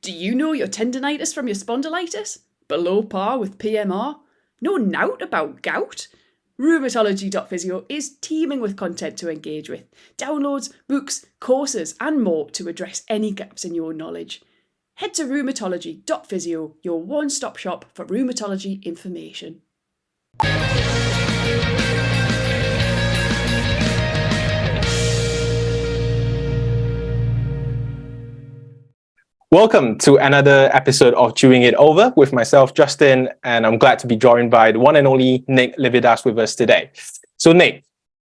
Do you know your tendinitis from your spondylitis? Below par with PMR? Know nought about gout? Rheumatology.physio is teeming with content to engage with, downloads, books, courses, and more to address any gaps in your knowledge. Head to rheumatology.physio, your one-stop shop for rheumatology information. Welcome to another episode of Chewing It Over with myself, Justin, and I'm glad to be joined by the one and only Nick Livadas with us today. So Nick,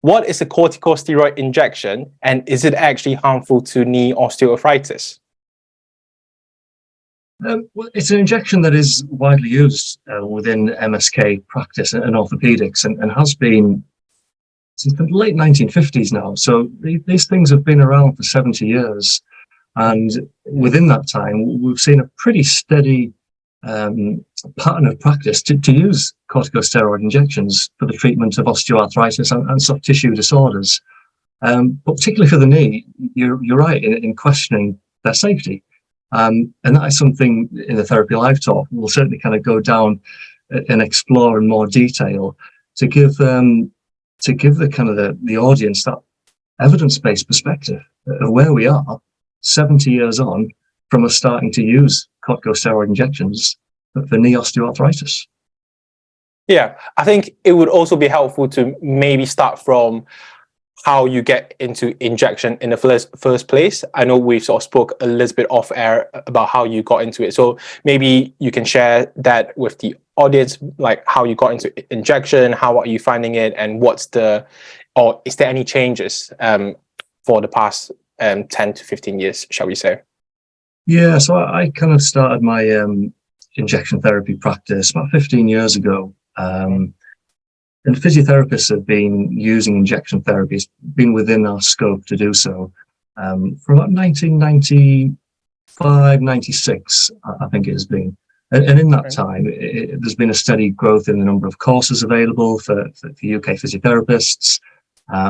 what is a corticosteroid injection and is it actually harmful to knee osteoarthritis? Well, it's an injection that is widely used within MSK practice and orthopedics and has been since the late 1950s now. So these things have been around for 70 years. And within that time, we've seen a pretty steady pattern of practice to use corticosteroid injections for the treatment of osteoarthritis and soft tissue disorders. But particularly for the knee, you're right in questioning their safety. And that is something in the Therapy Live talk we'll certainly kind of go down and explore in more detail to give the audience that evidence-based perspective of where we are 70 years on from us starting to use corticosteroid injections for knee osteoarthritis. Yeah, I think it would also be helpful to maybe start from how you get into injection in the first place. I know we sort of spoke a little bit off air about how you got into it. So maybe you can share that with the audience, like how you got into injection, how are you finding it, and is there any changes for the past 10 to 15 years, shall we say? Yeah, so I kind of started my injection therapy practice about 15 years ago. And physiotherapists have been using injection therapies, been within our scope to do so from about 1995, 96, I think it has been. And in that time, there's been a steady growth in the number of courses available for UK physiotherapists.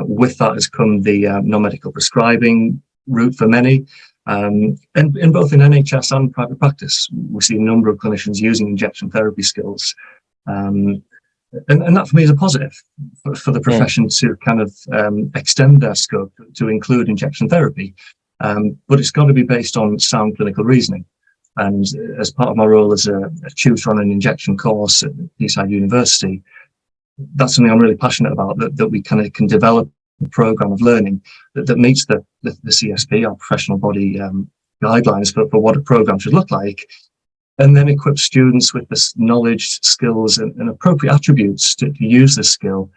With that has come the non-medical prescribing route for many. And in both in NHS and private practice, we see a number of clinicians using injection therapy skills. And that for me is a positive for the profession to kind of extend their scope to include injection therapy. But it's got to be based on sound clinical reasoning. And as part of my role as a tutor on an injection course at Deeside University, that's something I'm really passionate about, that we kind of can develop a program of learning that meets the CSP, our professional body guidelines for what a program should look like, and then equip students with this knowledge, skills, and appropriate attributes to use this skill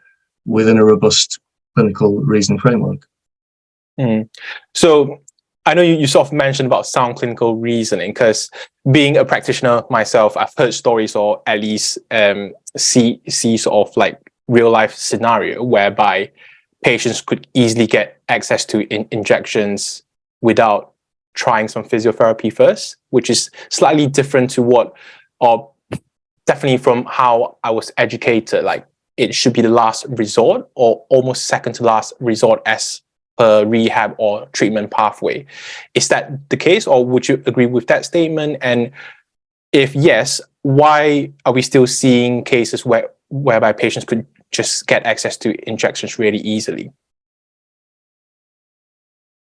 within a robust clinical reasoning framework. So I know you sort of mentioned about sound clinical reasoning, because being a practitioner myself, I've heard stories or at least see sort of like real life scenario whereby patients could easily get access to injections without trying some physiotherapy first, which is slightly different to or definitely from how I was educated, like it should be the last resort or almost second to last resort as per rehab or treatment pathway. Is that the case, or would you agree with that statement? And if yes, why are we still seeing cases whereby patients could just get access to injections really easily?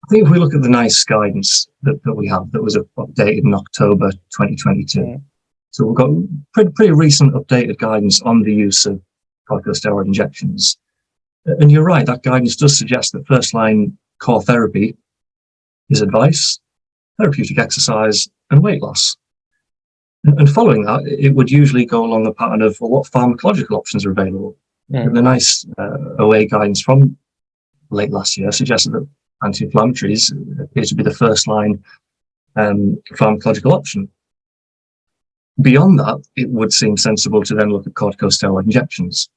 I think if we look at the NICE guidance that we have, that was updated in October 2022. So we've got pretty recent updated guidance on the use of corticosteroid injections. And you're right, that guidance does suggest that first-line core therapy is advice, therapeutic exercise, and weight loss. And following that, it would usually go along the pattern of what pharmacological options are available. And the NICE OA guidance from late last year suggested that anti-inflammatories appear to be the first-line pharmacological option. Beyond that, it would seem sensible to then look at corticosteroid injections.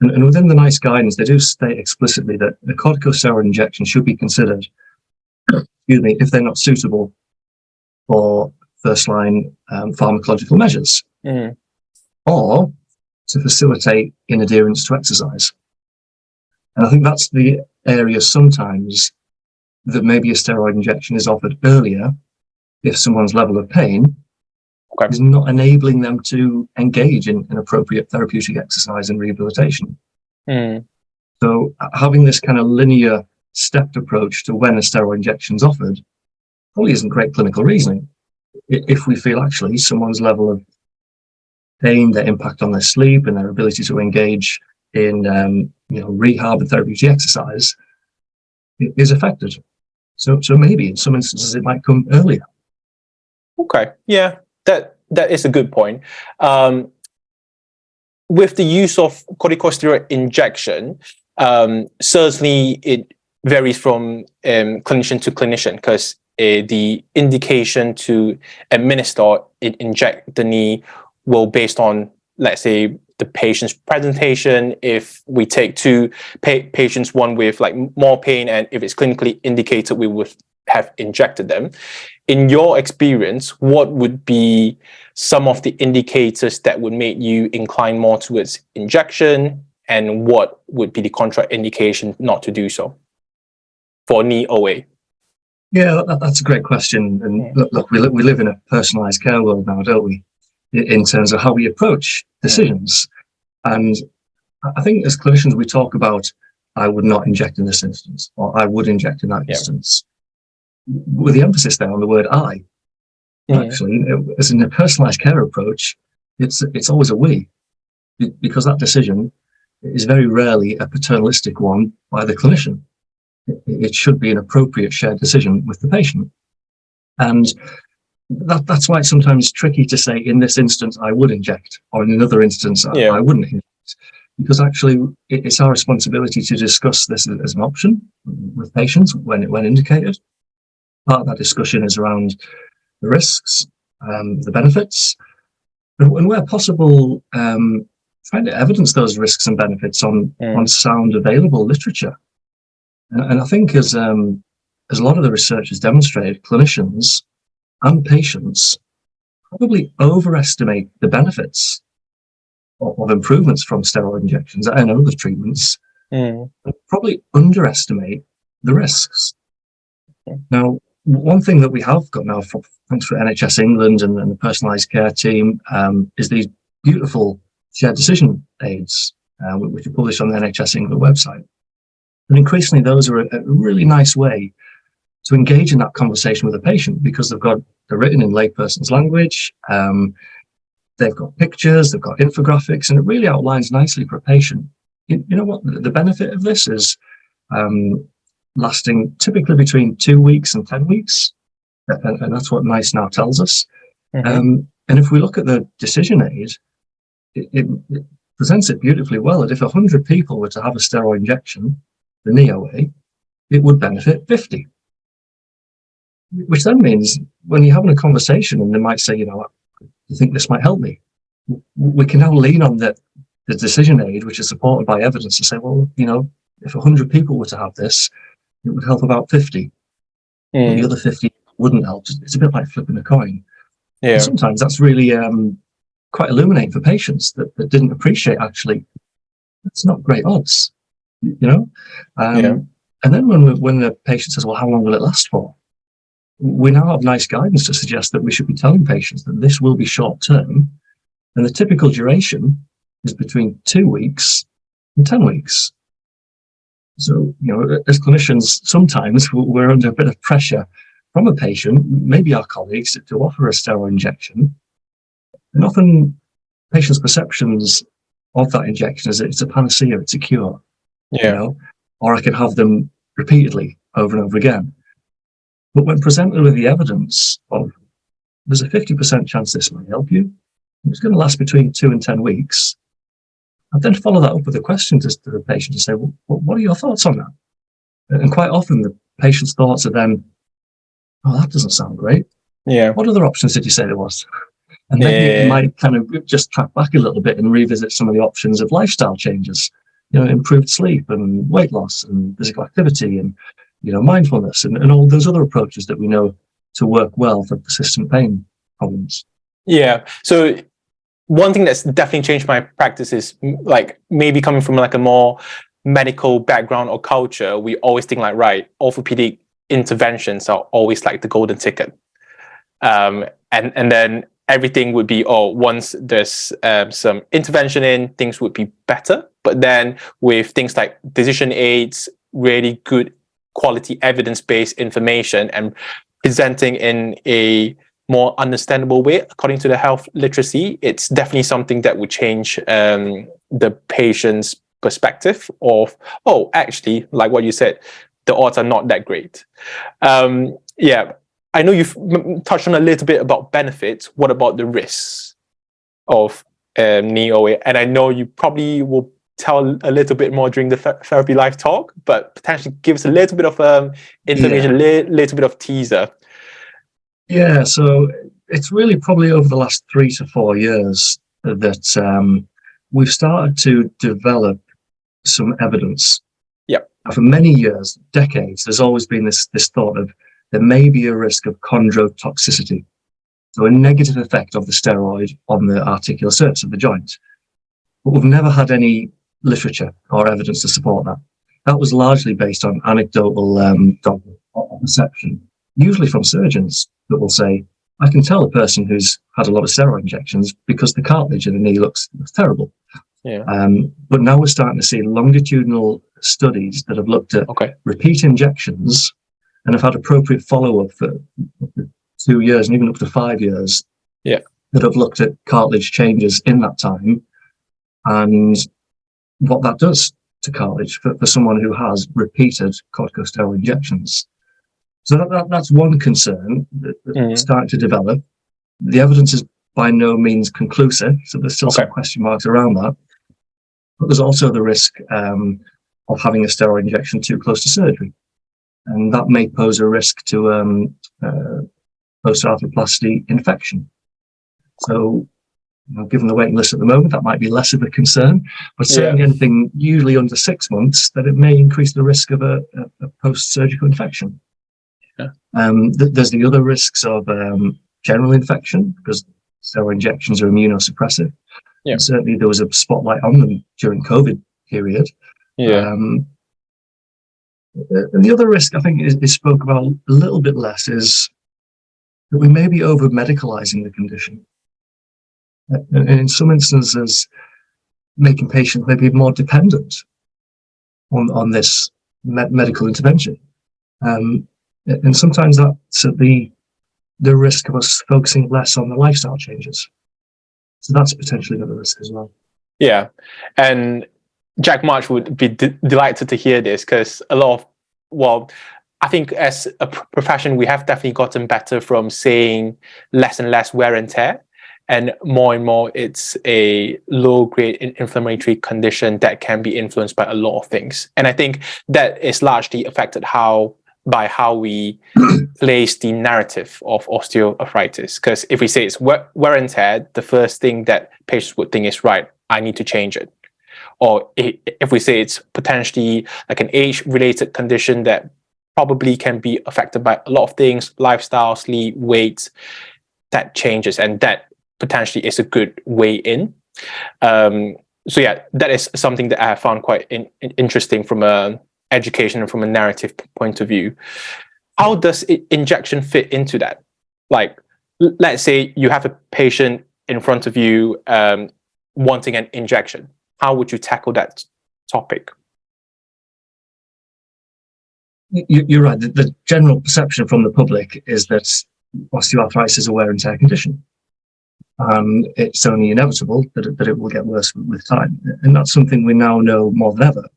And within the NICE guidance, they do state explicitly that a corticosteroid injection should be considered, if they're not suitable for first-line pharmacological measures, or to facilitate in adherence to exercise. And I think that's the area sometimes that maybe a steroid injection is offered earlier if someone's level of pain is not enabling them to engage in appropriate therapeutic exercise and rehabilitation. So having this kind of linear stepped approach to when a steroid injection is offered probably isn't great clinical reasoning. If we feel actually someone's level of pain, their impact on their sleep and their ability to engage in rehab and therapeutic exercise is affected. So maybe in some instances it might come earlier. Okay, yeah, that is a good point. With the use of corticosteroid injection, certainly it varies from clinician to clinician, because the indication to administer inject the knee will based on, let's say, the patient's presentation. If we take two patients, one with like more pain, and if it's clinically indicated, we would have injected them. In your experience, what would be some of the indicators that would make you incline more towards injection, and what would be the contraindication not to do so for knee OA? Yeah, that's a great question. And look, we live in a personalized care world now, don't we? In terms of how we approach decisions. And I think as clinicians, we talk about, I would not inject in this instance, or I would inject in that instance, with the emphasis there on the word I. Actually, as in a personalized care approach, it's always a we, because that decision is very rarely a paternalistic one by the clinician. It should be an appropriate shared decision with the patient. And that's why it's sometimes tricky to say, in this instance, I would inject, or in another instance, I wouldn't inject. Because actually, it's our responsibility to discuss this as an option with patients when indicated. Part of that discussion is around the risks, the benefits, and where possible, trying to evidence those risks and benefits on sound available literature. And I think as a lot of the research has demonstrated, clinicians and patients probably overestimate the benefits of improvements from steroid injections and other treatments, and probably underestimate the risks. Now, one thing that we have got now, thanks for NHS England and the personalised care team, is these beautiful shared decision aids, which are published on the NHS England website. And increasingly, those are a really nice way to engage in that conversation with a patient, because they're written in layperson's language. They've got pictures, they've got infographics, and it really outlines nicely for a patient. You know what? The benefit of this is lasting typically between 2 weeks and 10 weeks. And that's what NICE now tells us. And if we look at the decision aid, it presents it beautifully well, that if 100 people were to have a steroid injection, the knee OA, it would benefit 50. Which then means when you're having a conversation and they might say, you think this might help me? We can now lean on the decision aid, which is supported by evidence, to say, well, if 100 people were to have this, it would help about 50. And the other 50 wouldn't help. It's a bit like flipping a coin. Yeah. And sometimes that's really quite illuminating for patients that didn't appreciate, actually, that's not great odds, And then when the patient says, well, how long will it last for? We now have nice guidance to suggest that we should be telling patients that this will be short term, and the typical duration is between 2 weeks and 10 weeks. So, as clinicians, sometimes we're under a bit of pressure from a patient, maybe our colleagues, to offer a steroid injection. And often patients' perceptions of that injection is that it's a panacea, it's a cure. Or I can have them repeatedly over and over again. But when presented with the evidence of there's a 50% chance this might help you, it's going to last between 2 and 10 weeks, I'd then follow that up with a question to the patient to say, well, what are your thoughts on that? And quite often the patient's thoughts are then, oh, that doesn't sound great. What other options did you say there was? And then you might kind of just track back a little bit and revisit some of the options of lifestyle changes, improved sleep and weight loss and physical activity and mindfulness and all those other approaches that we know to work well for persistent pain problems. Yeah. So one thing that's definitely changed my practice is like maybe coming from like a more medical background or culture, we always think like, right, orthopedic interventions are always like the golden ticket. And then everything would be, once there's some intervention in, things would be better. But then with things like decision aids, really good quality evidence-based information and presenting in a more understandable way according to the health literacy, it's definitely something that would change the patient's perspective of, actually, like what you said, the odds are not that great. I know you've touched on a little bit about benefits. What about the risks of knee OA? And I know you probably will tell a little bit more during the Therapy Live talk, but potentially give us a little bit of information, little bit of teaser. Yeah, so it's really probably over the last 3 to 4 years that we've started to develop some evidence. Yep. For many years, decades, there's always been this thought of there may be a risk of chondrotoxicity, so a negative effect of the steroid on the articular surface of the joint. But we've never had any literature or evidence to support that. That was largely based on anecdotal perception, usually from surgeons that will say, I can tell a person who's had a lot of steroid injections because the cartilage in the knee looks terrible. Yeah. But now we're starting to see longitudinal studies that have looked at repeat injections and have had appropriate follow-up for 2 years and even up to 5 years. Yeah. That have looked at cartilage changes in that time and what that does to cartilage for someone who has repeated corticosteroid injections. So that's one concern that's starting to develop. The evidence is by no means conclusive, so there's still some question marks around that. But there's also the risk of having a steroid injection too close to surgery. And that may pose a risk to post-arthroplasty infection. So, given the waiting list at the moment, that might be less of a concern. But certainly anything usually under 6 months, that it may increase the risk of a post-surgical infection. There's the other risks of general infection, because steroid injections are immunosuppressive. Yeah. And certainly there was a spotlight on them during COVID period. And the other risk I think is spoke about a little bit less is that we may be over-medicalizing the condition. And in some instances, making patients maybe more dependent on this medical intervention. And sometimes that's at the risk of us focusing less on the lifestyle changes. So that's potentially another risk as well. Yeah. And Jack March would be delighted to hear this because I think as a profession, we have definitely gotten better from saying less and less wear and tear. And more, it's a low-grade inflammatory condition that can be influenced by a lot of things. And I think that is largely affected by how we place the narrative of osteoarthritis. Because if we say it's wear and tear, the first thing that patients would think is, right, I need to change it. Or if we say it's potentially like an age-related condition that probably can be affected by a lot of things, lifestyle, sleep, weight, that changes. And that potentially is a good way in. That is something that I have found quite interesting from a education and from a narrative point of view. How does injection fit into that? Like, let's say you have a patient in front of you wanting an injection. How would you tackle that topic? You're right. The general perception from the public is that osteoarthritis is a wear and tear condition. It's only inevitable that it will get worse with time. And that's something we now know more than ever.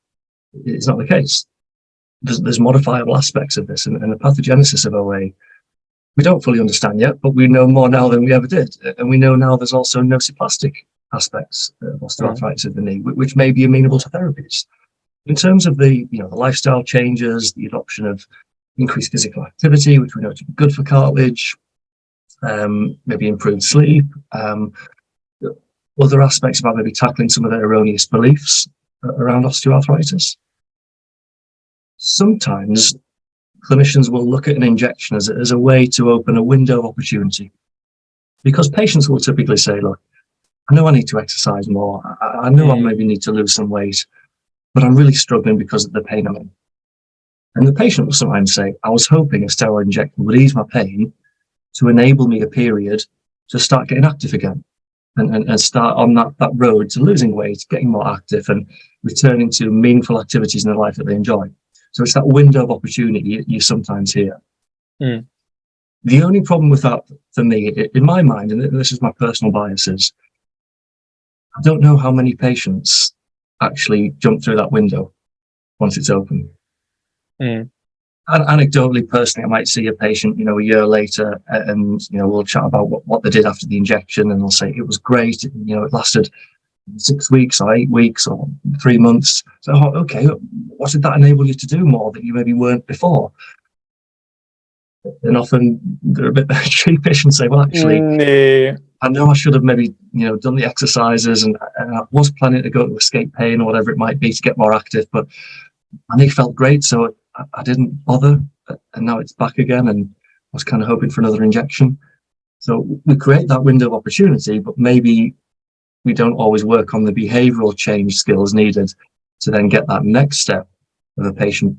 It's not the case. There's modifiable aspects of this, and the pathogenesis of OA we don't fully understand yet, but we know more now than we ever did. And we know now there's also nociplastic aspects of osteoarthritis of the knee, which may be amenable to therapies. In terms of the lifestyle changes, the adoption of increased physical activity, which we know to be good for cartilage, maybe improved sleep, other aspects about maybe tackling some of the erroneous beliefs around osteoarthritis. Sometimes clinicians will look at an injection as a way to open a window of opportunity, because patients will typically say, look, I know I need to exercise more. I know I maybe need to lose some weight, but I'm really struggling because of the pain I'm in. And the patient will sometimes say, I was hoping a steroid injection would ease my pain to enable me a period to start getting active again and start on that road to losing weight, getting more active and returning to meaningful activities in their life that they enjoy. So it's that window of opportunity you sometimes hear. Mm. The only problem with that for me, in my mind, and this is my personal biases, I don't know how many patients actually jump through that window once it's open. Mm. And anecdotally, personally, I might see a patient, a year later, and we'll chat about what they did after the injection, and they'll say it was great. It lasted 6 weeks or 8 weeks or 3 months. So, okay, what did that enable you to do more that you maybe weren't before? And often they're a bit sheepish and say, well, actually, I know I should have maybe, done the exercises and I was planning to go to escape pain or whatever it might be to get more active, but my knee felt great, so I didn't bother. And now it's back again, and I was kind of hoping for another injection. So we create that window of opportunity, but maybe we don't always work on the behavioral change skills needed to then get that next step of a patient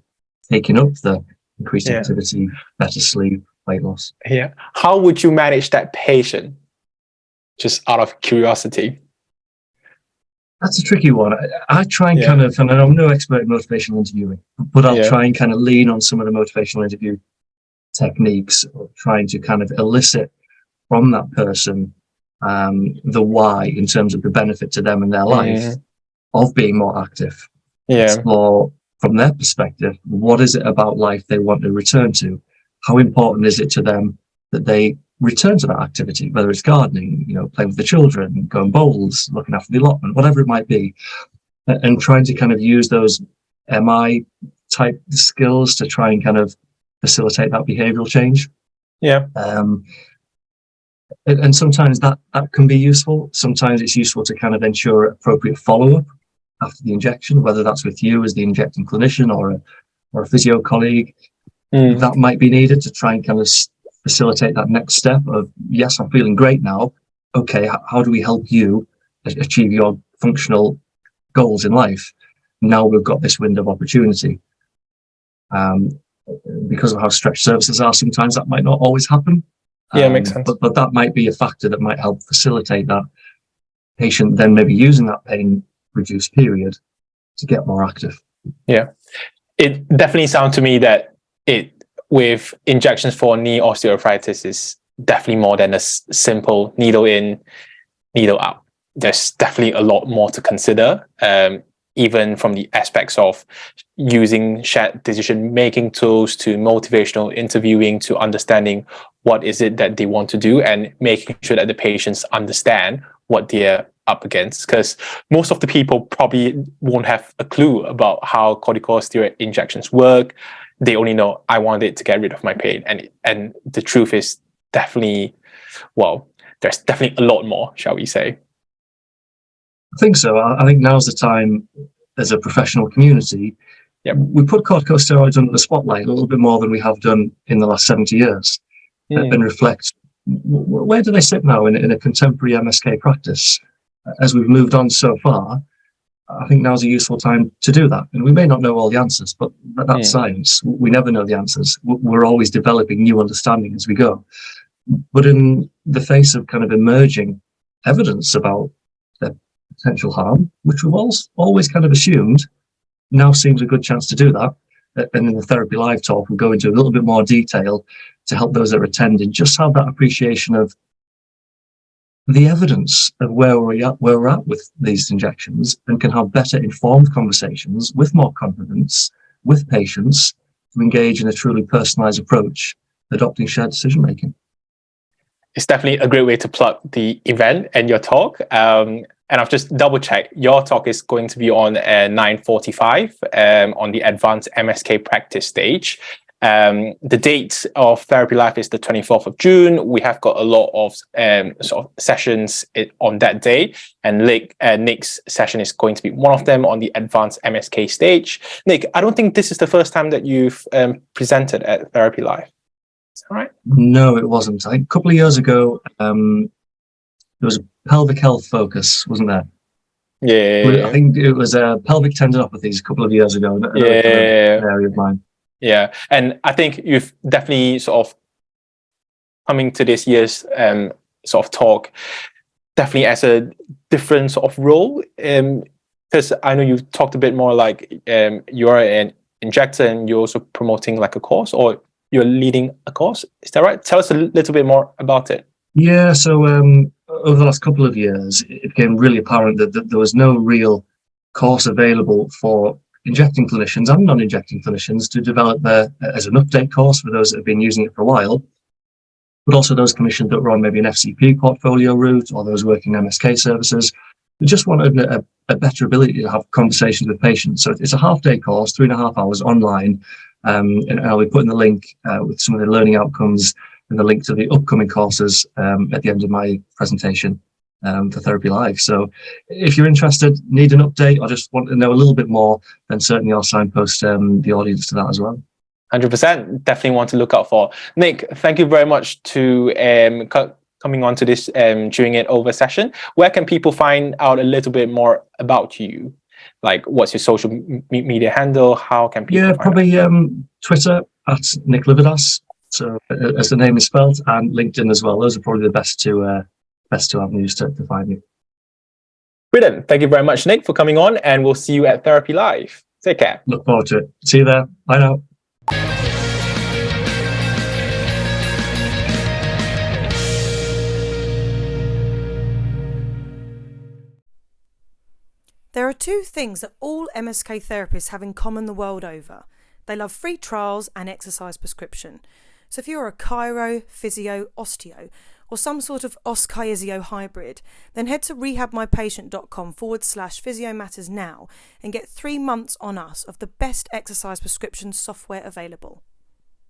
taking up the increased activity, better sleep, weight loss. Yeah. How would you manage that patient? Just out of curiosity. That's a tricky one. I try and kind of, and I'm no expert in motivational interviewing, but I'll try and kind of lean on some of the motivational interview techniques, or trying to kind of elicit from that person the why in terms of the benefit to them and their life of being more active. Explore from their perspective, what is it about life they want to return to? How important is it to them that they return to that activity, whether it's gardening, playing with the children, going bowls, looking after the allotment, whatever it might be, and trying to kind of use those MI type skills to try and kind of facilitate that behavioral change. And sometimes that can be useful. Sometimes it's useful to kind of ensure appropriate follow-up after the injection, whether that's with you as the injecting clinician or a physio colleague. That might be needed to try and kind of facilitate that next step of, yes, I'm feeling great now. Okay, how do we help you achieve your functional goals in life? Now we've got this window of opportunity. Because of how stretched services are, sometimes that might not always happen. Makes sense. But that might be a factor that might help facilitate that patient then maybe using that pain reduced period to get more active. Yeah, it definitely sounds to me that with injections for knee osteoarthritis is definitely more than a simple needle in, needle out. There's definitely a lot more to consider, even from the aspects of using shared decision-making tools to motivational interviewing to understanding what is it that they want to do and making sure that the patients understand what they're up against. Because most of the people probably won't have a clue about how corticosteroid injections work. They only know, I wanted to get rid of my pain. And the truth is definitely, there's definitely a lot more, shall we say. I think so. I think now's the time as a professional community. We put corticosteroids under the spotlight a little bit more than we have done in the last 70 years and reflect where do they sit now in a contemporary MSK practice. As we've moved on so far, I think now's a useful time to do that. And we may not know all the answers, but that's science. We never know the answers. We're always developing new understanding as we go. But in the face of kind of emerging evidence about their potential harm, which we've always kind of assumed, now seems a good chance to do that. And in the Therapy Live talk, we'll go into a little bit more detail to help those that are attending just have that appreciation of the evidence of where we're at with these injections, and can have better informed conversations with more confidence with patients to engage in a truly personalized approach, adopting shared decision making. It's definitely a great way to plug the event and your talk. And I've just double checked. Your talk is going to be on 9:45 on the advanced MSK practice stage. The date of Therapy Live is the 24th of June. We have got a lot of sort of sessions on that day, and Nick's session is going to be one of them on the advanced MSK stage. Nick, I don't think this is the first time that you've presented at Therapy Live. Is that right? No, it wasn't. I think a couple of years ago, there was a pelvic health focus, wasn't there? Yeah. I think it was pelvic tendinopathies a couple of years ago. Area of mine. Yeah, and I think you've definitely sort of coming to this year's sort of talk definitely as a different sort of role. Because I know you've talked a bit more like you're an injector and you're also promoting like a course, or you're leading a course. Is that right? Tell us a little bit more about it. Yeah, so over the last couple of years, it became really apparent that there was no real course available for injecting clinicians and non-injecting clinicians to develop as an update course for those that have been using it for a while, but also those clinicians that were on maybe an FCP portfolio route or those working in MSK services. We just wanted a better ability to have conversations with patients. So it's a half-day course, 3.5 hours online, and I'll be putting the link with some of the learning outcomes and the link to the upcoming courses at the end of my presentation for Therapy Live. So if you're interested, need an update, or just want to know a little bit more, then certainly I'll signpost the audience to that as well. 100%. Definitely want to look out for. Nick, thank you very much to coming on to this during it over session. Where can people find out a little bit more about you? Like, what's your social media handle? How can people find probably Twitter at Nick Livadas. So as the name is spelled, and LinkedIn as well. Those are probably the best two avenues to find me. Brilliant. Thank you very much, Nick, for coming on, and we'll see you at Therapy Live. Take care. Look forward to it. See you there. Bye now. There are two things that all MSK therapists have in common the world over. They love free trials and exercise prescription. So if you're a chiro, physio, osteo, or some sort of os-chiesio hybrid, then head to rehabmypatient.com/physiomatters now and get 3 months on us of the best exercise prescription software available.